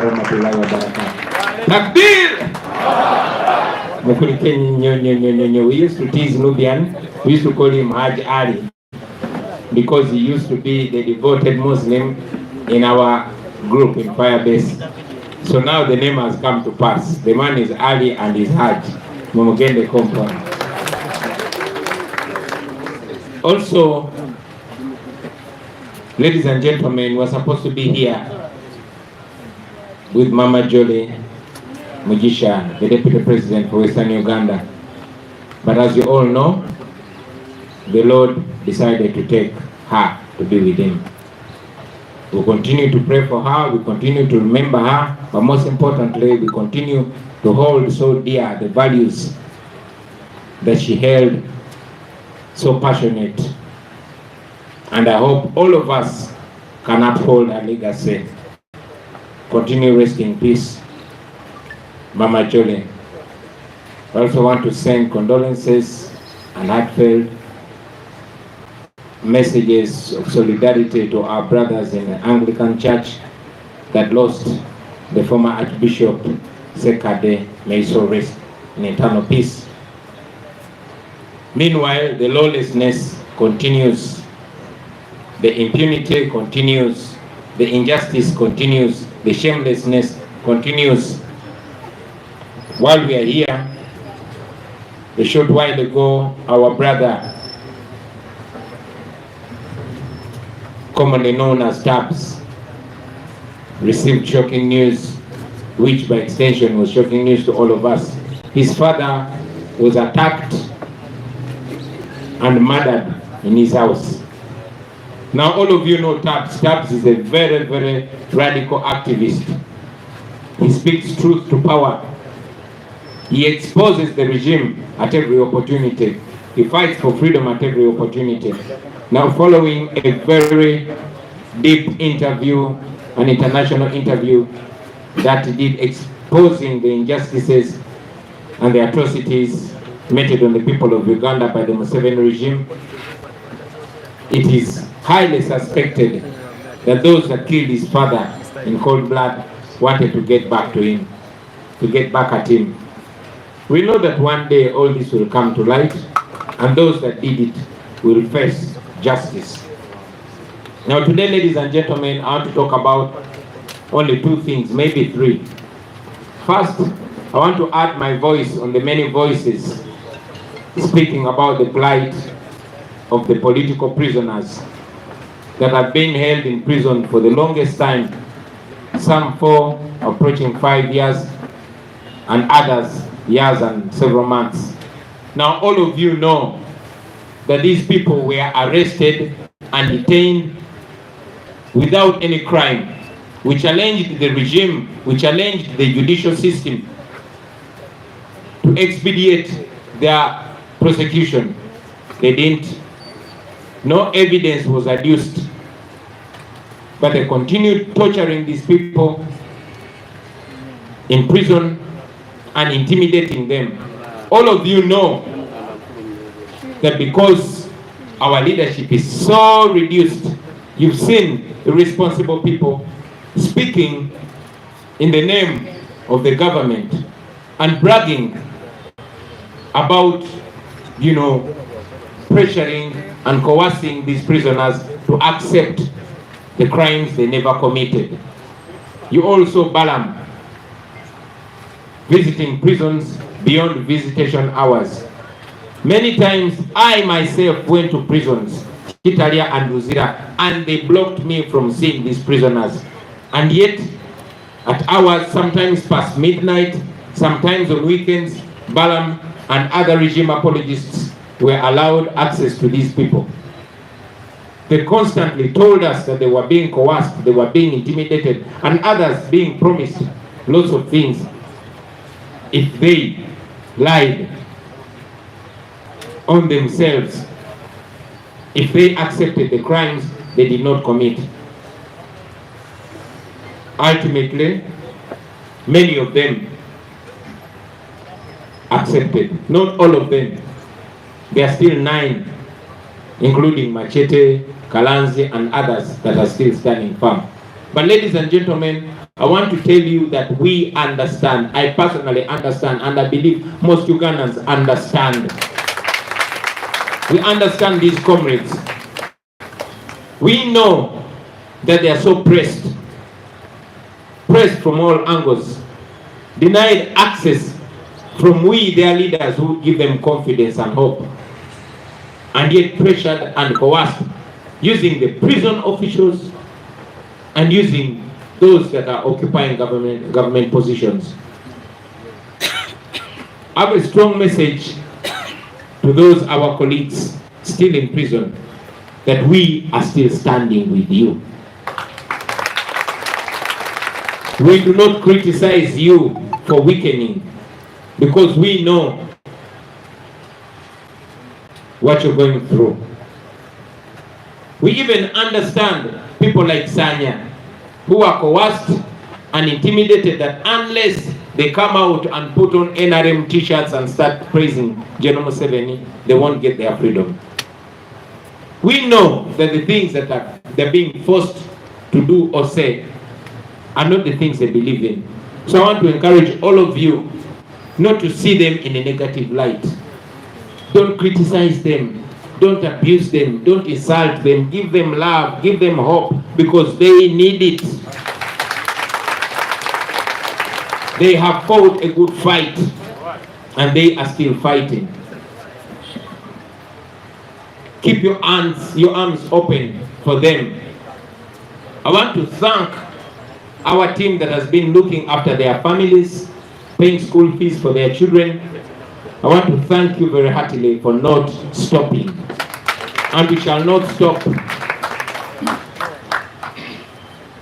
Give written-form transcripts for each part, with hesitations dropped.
warahmatullahi wabarakatuh. Takbir! We used to tease Nubian. We used to call him Haj Ali because he used to be the devoted Muslim in our group in Firebase. So now the name has come to pass. The man is Ali and is Haj. Mumugende compound. Also, ladies and gentlemen, we're supposed to be here with Mama Jolie Mugisha, the Deputy President for Western Uganda. But as you all know, the Lord decided to take her to be with him. We continue to pray for her, we continue to remember her, but most importantly, we continue to hold so dear the values that she held so passionate. And I hope all of us can uphold her legacy. Continue resting in peace, Mama Jolie. I also want to send condolences and heartfelt messages of solidarity to our brothers in the Anglican Church that lost the former Archbishop Sekade. May so rest in eternal peace. Meanwhile, the lawlessness continues, the impunity continues, the injustice continues, the shamelessness continues. While we are here, a short while ago, our brother, commonly known as Tabs, received shocking news, which by extension was shocking news to all of us. His father was attacked and murdered in his house. Now all of you know Tabs. Tabs is a very, very radical activist. He speaks truth to power. He exposes the regime at every opportunity. He fights for freedom at every opportunity. Now following a very deep interview, an international interview that he did exposing the injustices and the atrocities meted on the people of Uganda by the Museveni regime, it is highly suspected that those that killed his father in cold blood wanted to get back to him, to get back at him. We know that one day all this will come to light, and those that did it will face justice. Now today, ladies and gentlemen, I want to talk about only two things, maybe three. First, I want to add my voice on the many voices speaking about the plight of the political prisoners that have been held in prison for the longest time, some 4 approaching 5 years, and others years and several months. Now all of you know that these people were arrested and detained without any crime. We challenged the regime, we challenged the judicial system to expedite their prosecution. They didn't. No evidence was adduced, but they continued torturing these people in prison and intimidating them. All of you know that because our leadership is so reduced, you've seen irresponsible people speaking in the name of the government and bragging about, pressuring and coercing these prisoners to accept the crimes they never committed. You also Balaam, visiting prisons beyond visitation hours. Many times I myself went to prisons, Kitalia and Luzira, and they blocked me from seeing these prisoners. And yet, at hours, sometimes past midnight, sometimes on weekends, Balaam and other regime apologists were allowed access to these people. They constantly told us that they were being coerced, they were being intimidated, and others being promised lots of things if they lied on themselves, if they accepted the crimes they did not commit. Ultimately, many of them accepted, not all of them. There are still 9, including Machete, Kalanzi, and others that are still standing firm. But ladies and gentlemen, I want to tell you that we understand. I personally understand, and I believe most Ugandans understand. We understand these comrades. We know that they are so pressed from all angles, denied access from we, their leaders, who give them confidence and hope, and yet pressured and coerced, using the prison officials and using those that are occupying government positions. I have a strong message to those our colleagues still in prison, that we are still standing with you. We do not criticize you for weakening, because we know what you're going through. We even understand people like Sanya, who are coerced and intimidated, that unless they come out and put on NRM t-shirts and start praising General Museveni, they won't get their freedom. We know that the things that they're being forced to do or say are not the things they believe in. So I want to encourage all of you not to see them in a negative light. Don't criticize them. Don't abuse them. Don't insult them. Give them love. Give them hope, because they need it. They have fought a good fight, and they are still fighting. Keep your arms open for them. I want to thank our team that has been looking after their families, paying school fees for their children. I want to thank you very heartily for not stopping, and we shall not stop.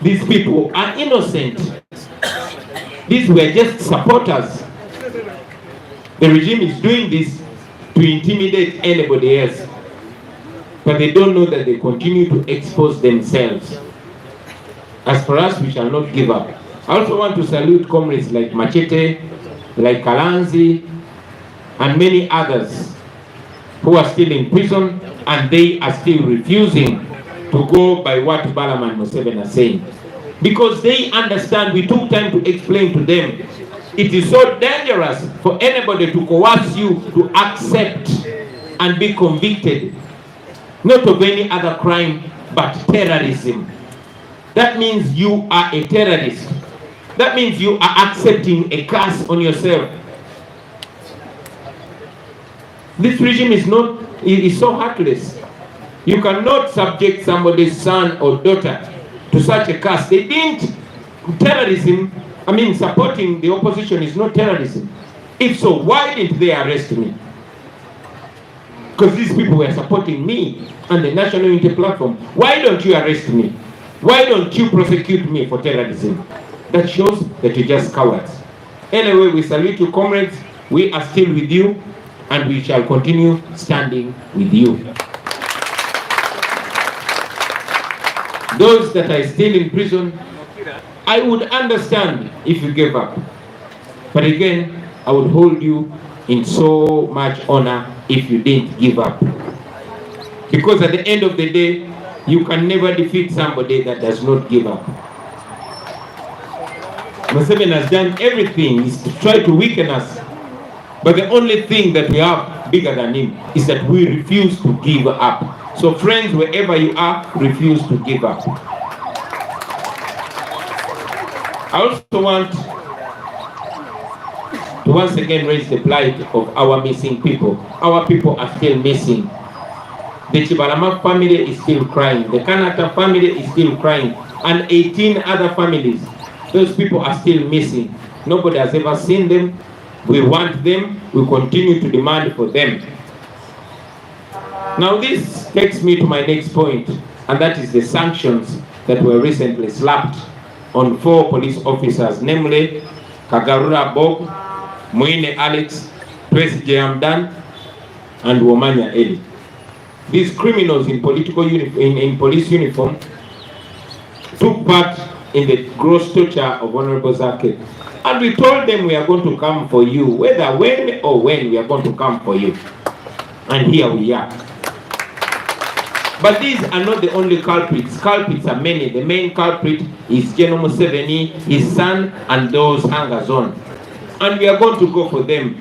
These people are innocent. These were just supporters. The regime is doing this to intimidate anybody else, but they don't know that they continue to expose themselves. As for us, we shall not give up. I also want to salute comrades like Machete, like Kalanzi, and many others who are still in prison, and they are still refusing to go by what Balaam and Museveni are saying. Because they understand, we took time to explain to them, it is so dangerous for anybody to coerce you to accept and be convicted, not of any other crime, but terrorism. That means you are a terrorist. That means you are accepting a curse on yourself. This regime is so heartless. You cannot subject somebody's son or daughter to such a curse. They didn't. Terrorism, supporting the opposition is not terrorism. If so, why didn't they arrest me? Because these people were supporting me and the National Unity Platform. Why don't you arrest me? Why don't you prosecute me for terrorism? That shows that you're just cowards. Anyway, we salute you, comrades. We are still with you, and we shall continue standing with you. Those that are still in prison, I would understand if you gave up. But again, I would hold you in so much honor if you didn't give up. Because at the end of the day, you can never defeat somebody that does not give up. Museveni has done everything is to try to weaken us. But the only thing that we have bigger than him is that we refuse to give up. So friends, wherever you are, refuse to give up. I also want to once again raise the plight of our missing people. Our people are still missing. The Chibalama family is still crying. The Kanata family is still crying. And 18 other families. Those people are still missing. Nobody has ever seen them. We want them. We continue to demand for them. Now this takes me to my next point, and that is the sanctions that were recently slapped on 4 police officers, namely Kagarura Bob, Muine Alex, Tracy Jayamdan, and Womanya Eli. These criminals in police uniform took part in the gross torture of Honorable Zake. And we told them we are going to come for you, whether when or when we are going to come for you. And here we are. But these are not the only culprits. Culprits are many. The main culprit is General Museveni, his son, and those hangers on. And we are going to go for them.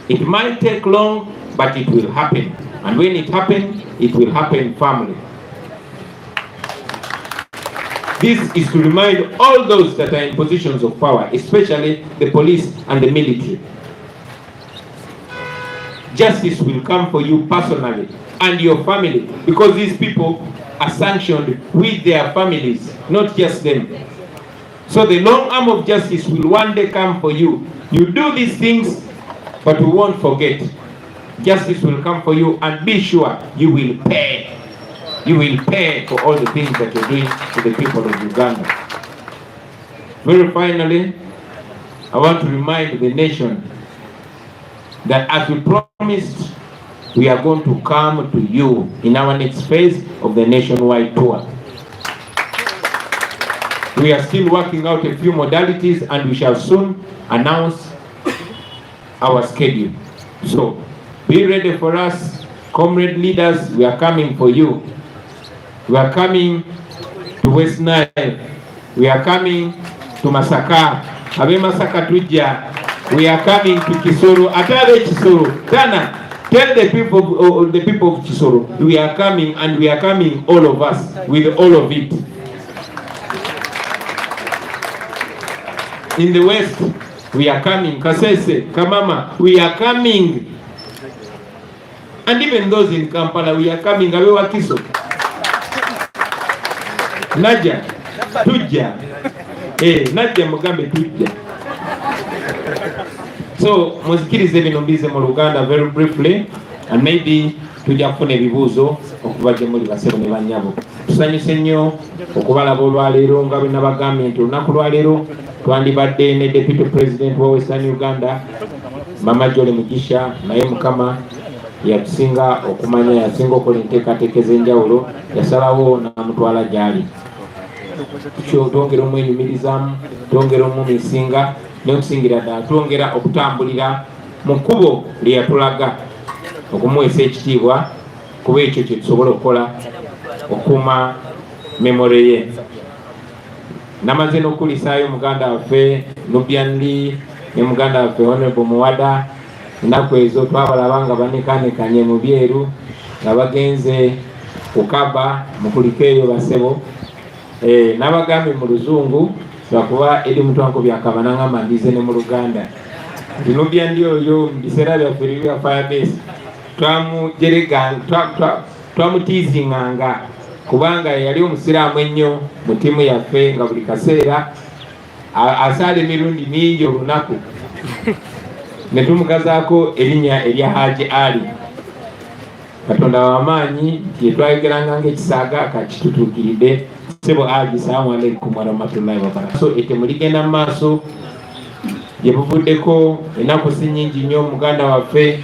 It might take long, but it will happen. And when it happens, it will happen firmly. This is to remind all those that are in positions of power, especially the police and the military. Justice will come for you personally and your family, because these people are sanctioned with their families, not just them. So the long arm of justice will one day come for you. You do these things, but we won't forget. Justice will come for you, and be sure you will pay. You will pay for all the things that you're doing to the people of Uganda. Very finally, I want to remind the nation that as we promised, we are going to come to you in our next phase of the nationwide tour. We are still working out a few modalities, and we shall soon announce our schedule. So be ready for us, comrade leaders. We are coming for you. We are coming to West Nile. We are coming to Masaka. Abe Masaka tuja. We are coming to Kisoro. Atabe Kisoro. Tana, tell the people of Kisoro, we are coming, and we are coming, all of us, with all of it. In the West, we are coming. Kasese, Kamama, we are coming. And even those in Kampala, we are coming. Abe wa Kisoro. Naja, tuja. Naja mugambe tuja. So, muzikirize bino mbize mu Luganda very briefly, and maybe tujja kufuna ebibuuzo okuva muri basebo ne banyabo. Tusanyuse nnyo okubalaba olwaleero nga bwe nabagambye nti olunaku lwaleero twandibadde ne Deputy President wa Western Uganda, Mama Jole Mugisha, naye Mukama yatusinga okumanya, yasinga okola enteekateeka ez'enjawulo, yasalawo n'amutwala gy'ali. Twongera omwenyumirizaamu, twongera omumisinga, n'okusingira ddala twongera okutambulira mu kkubo lye yatulaga okumuweesa ekitiibwa, kuba ekyo kye tusobola okukola okuuma memore ye. Namaze n'okulisaayo muganda waffe Nubianli ne muganda waffe Honorable Muwada. Ennaku ezo twabalaba nga banekanekanye mu byeru nga bagenze kukaba mu kuliko eyo basebo. N'abagambe mu Luzungu lwakuba eri mutwanko byakabana nga mandize ne mu Luganda. Nubianli oyo mu biseera byaffe ebya Firebase twamutiizinganga kubanga yali omusiraamu ennyo mu ttiimu yaffe, nga buli kaseera asaala emirundi mingi olunaku. Ne tumukazaako erinnya erya Haji Ali. Katonda w'amaanyi yetwayogeranga ng'ekisaaga kakitutuukiridde. Sebo Haji, salaamu alaikum wa rahmatullahi wa barakatuh. So ete muligenda mu maaso, gye buvuddeko ennaku si nnyingi nnyo muganda waffe